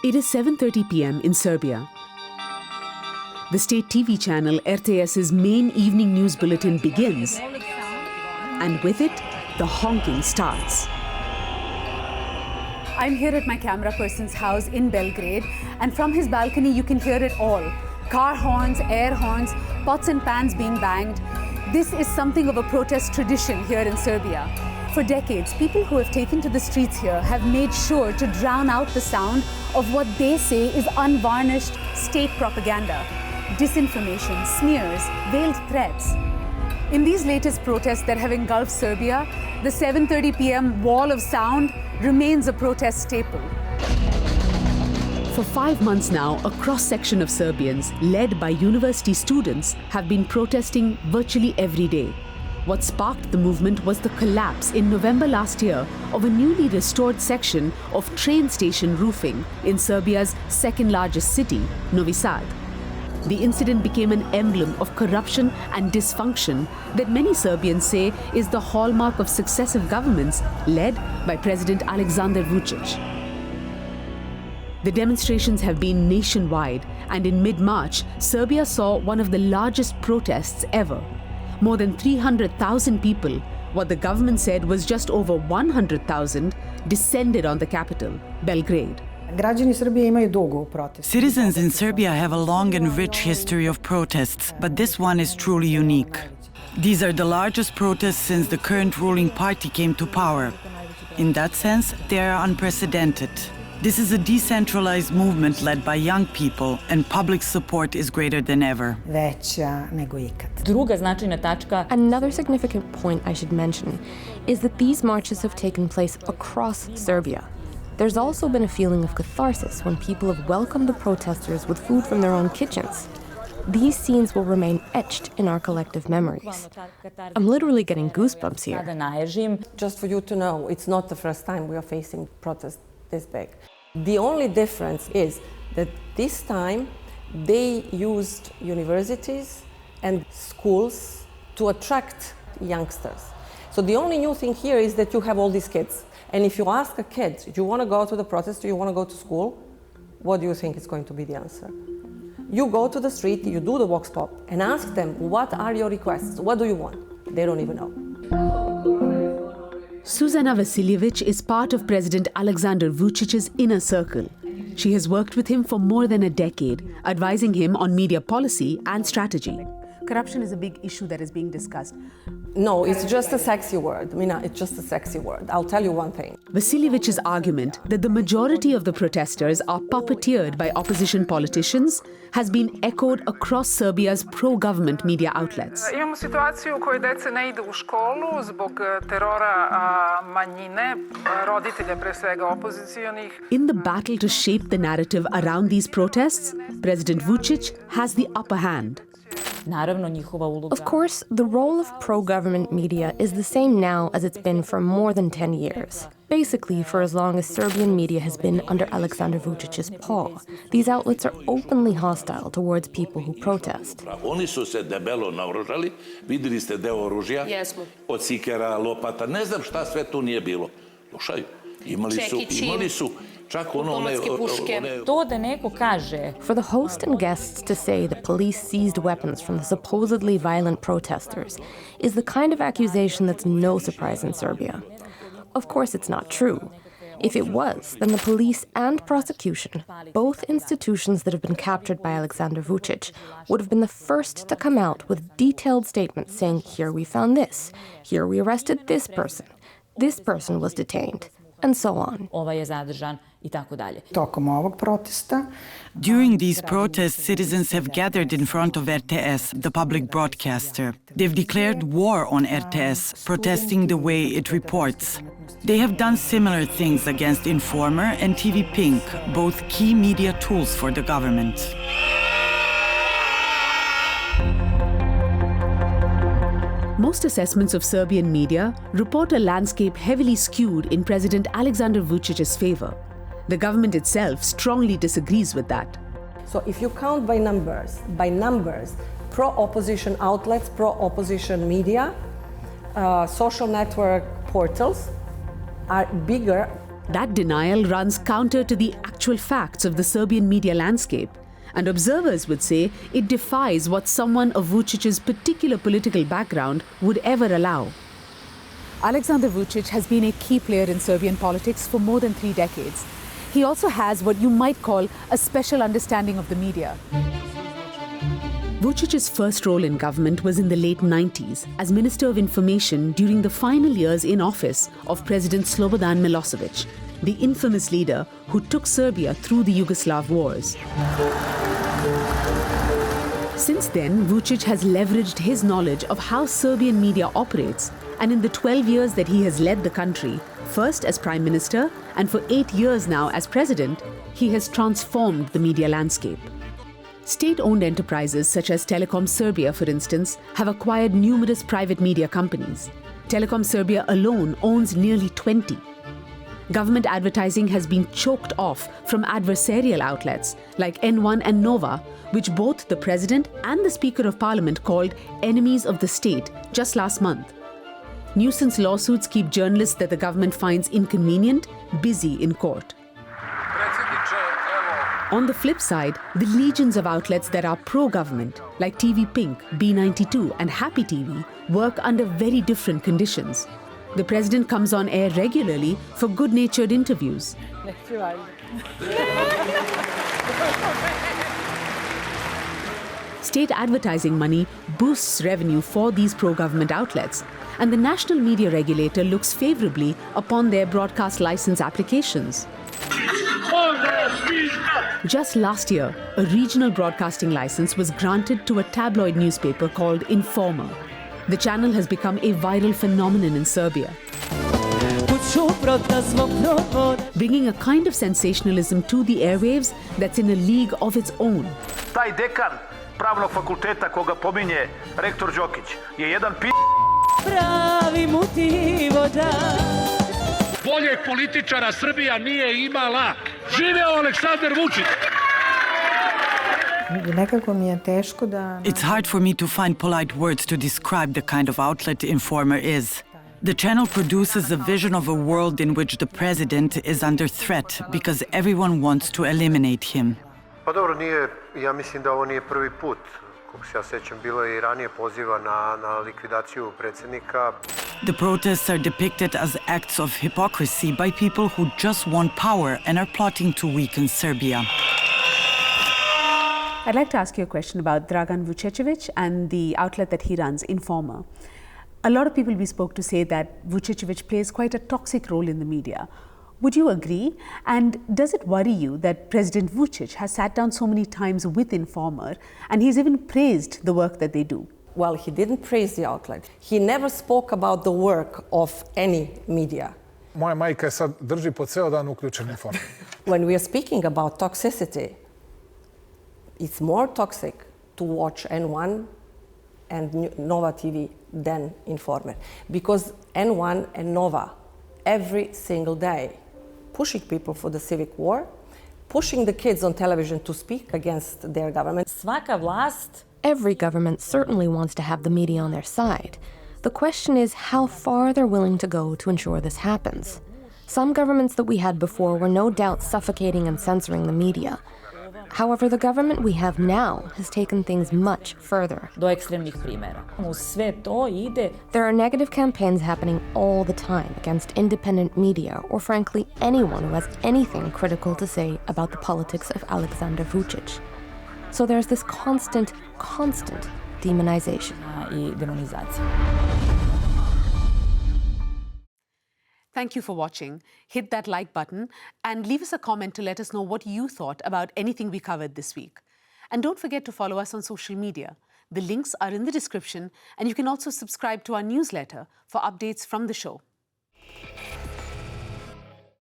It is 7:30 p.m. in Serbia. The state TV channel RTS's main evening news bulletin begins, and with it, the honking starts. I'm here at my camera person's house in Belgrade, and from his balcony you can hear it all. Car horns, air horns, pots and pans being banged. This is something of a protest tradition here in Serbia. For decades, people who have taken to the streets here have made sure to drown out the sound of what they say is unvarnished state propaganda, disinformation, smears, veiled threats. In these latest protests that have engulfed Serbia, the 7:30 p.m. wall of sound remains a protest staple. For 5 months now, a cross-section of Serbians, led by university students, have been protesting virtually every day. What sparked the movement was the collapse in November last year of a newly restored section of train station roofing in Serbia's second largest city, Novi Sad. The incident became an emblem of corruption and dysfunction that many Serbians say is the hallmark of successive governments led by President Aleksandar Vucic. The demonstrations have been nationwide, and in mid-March, Serbia saw one of the largest protests ever. More than 300,000 people, what the government said was just over 100,000, descended on the capital, Belgrade. Citizens in Serbia have a long and rich history of protests, but this one is truly unique. These are the largest protests since the current ruling party came to power. In that sense, they are unprecedented. This is a decentralized movement led by young people, and public support is greater than ever. Another significant point I should mention is that these marches have taken place across Serbia. There's also been a feeling of catharsis when people have welcomed the protesters with food from their own kitchens. These scenes will remain etched in our collective memories. I'm literally getting goosebumps here. Just for you to know, it's not the first time we are facing protests this big. The only difference is that this time they used universities and schools to attract youngsters. So the only new thing here is that you have all these kids. And if you ask a kid, do you want to go to the protest, do you want to go to school? What do you think is going to be the answer? You go to the street, you do the walk stop, and ask them, what are your requests? What do you want? They don't even know. Suzana Vasiljevic is part of President Aleksandar Vucic's inner circle. She has worked with him for more than a decade, advising him on media policy and strategy. Corruption is a big issue that is being discussed. No, it's just a sexy word. Mina, it's just a sexy word. I'll tell you one thing. Vasiljevic's argument that the majority of the protesters are puppeteered by opposition politicians has been echoed across Serbia's pro-government media outlets. Imamo situaciju u kojoj deca ne ide u školu zbog terora manjine, roditelja pre svega opozicionih. In the battle to shape the narrative around these protests, President Vucic has the upper hand. Of course, the role of pro-government media is the same now as it's been for more than 10 years. Basically, for as long as Serbian media has been under Aleksandar Vucic's paw, these outlets are openly hostile towards people who protest. Oni su se debelo naoružali, videli ste deo oružja, od sikera, lopata, ne znam šta sve tu nije bilo. Slušaju, imali su For the host and guests to say the police seized weapons from the supposedly violent protesters is the kind of accusation that's no surprise in Serbia. Of course, it's not true. If it was, then the police and prosecution, both institutions that have been captured by Aleksandar Vucic, would have been the first to come out with detailed statements saying, here we found this, here we arrested this person was detained, and so on. During these protests, citizens have gathered in front of RTS, the public broadcaster. They've declared war on RTS, protesting the way it reports. They have done similar things against Informer and TV Pink, both key media tools for the government. Most assessments of Serbian media report a landscape heavily skewed in President Aleksandar Vucic's favor. The government itself strongly disagrees with that. So if you count by numbers, pro-opposition outlets, pro-opposition media, social network portals are bigger That denial runs counter to the actual facts of the Serbian media landscape, and observers would say it defies what someone of Vucic's particular political background would ever allow. Aleksandar Vučić has been a key player in Serbian politics for more than 3 decades. He also has what you might call a special understanding of the media. Vucic's first role in government was in the late 90s as Minister of Information during the final years in office of President Slobodan Milosevic, the infamous leader who took Serbia through the Yugoslav wars. Since then, Vučić has leveraged his knowledge of how Serbian media operates, and in the 12 years that he has led the country, first as Prime Minister and for 8 years now as President, he has transformed the media landscape. State-owned enterprises such as Telekom Serbia, for instance, have acquired numerous private media companies. Telekom Serbia alone owns nearly 20. Government advertising has been choked off from adversarial outlets like N1 and Nova, which both the President and the Speaker of Parliament called enemies of the state just last month. Nuisance lawsuits keep journalists that the government finds inconvenient busy in court. On the flip side, the legions of outlets that are pro-government, like TV Pink, B92 and Happy TV, work under very different conditions. The President comes on air regularly for good-natured interviews. State advertising money boosts revenue for these pro-government outlets, and the national media regulator looks favorably upon their broadcast license applications. Just last year, a regional broadcasting license was granted to a tabloid newspaper called Informer. The channel has become a viral phenomenon in Serbia, bringing a kind of sensationalism to the airwaves that's in a league of its own. Taj dekan pravnog fakulteta koga pominje rektor Đokić je jedan pravi mutivođa. Boljeg političara Srbija nije imala. Živeo Aleksandar Vučić! It's hard for me to find polite words to describe the kind of outlet Informer is. The channel produces a vision of a world in which the president is under threat because everyone wants to eliminate him. Pa dobro, nije, ja mislim da ovo nije prvi put. Kako se ja sećam, bilo je I ranije poziva na likvidaciju predsjednika. The protests are depicted as acts of hypocrisy by people who just want power and are plotting to weaken Serbia. I'd like to ask you a question about Dragan Vučićević and the outlet that he runs, Informer. A lot of people we spoke to say that Vučićević plays quite a toxic role in the media. Would you agree? And does it worry you that President Vučić has sat down so many times with Informer and he's even praised the work that they do? Well, he didn't praise the outlet. He never spoke about the work of any media. Moja majka sad drži po ceo dan uključen Informer. When we are speaking about toxicity, it's more toxic to watch N1 and Nova TV than Informer. Because N1 and Nova, every single day, pushing people for the civic war, pushing the kids on television to speak against their government. Svaka vlast. Every government certainly wants to have the media on their side. The question is how far they're willing to go to ensure this happens. Some governments that we had before were no doubt suffocating and censoring the media. However, the government we have now has taken things much further. Do ekstremnih primjera. Uz sve to ide. There are negative campaigns happening all the time against independent media or frankly anyone who has anything critical to say about the politics of Aleksandar Vučić. So there's this constant demonization. I demonizacija. Thank you for watching. Hit that like button and leave us a comment to let us know what you thought about anything we covered this week. And don't forget to follow us on social media. The links are in the description, and you can also subscribe to our newsletter for updates from the show.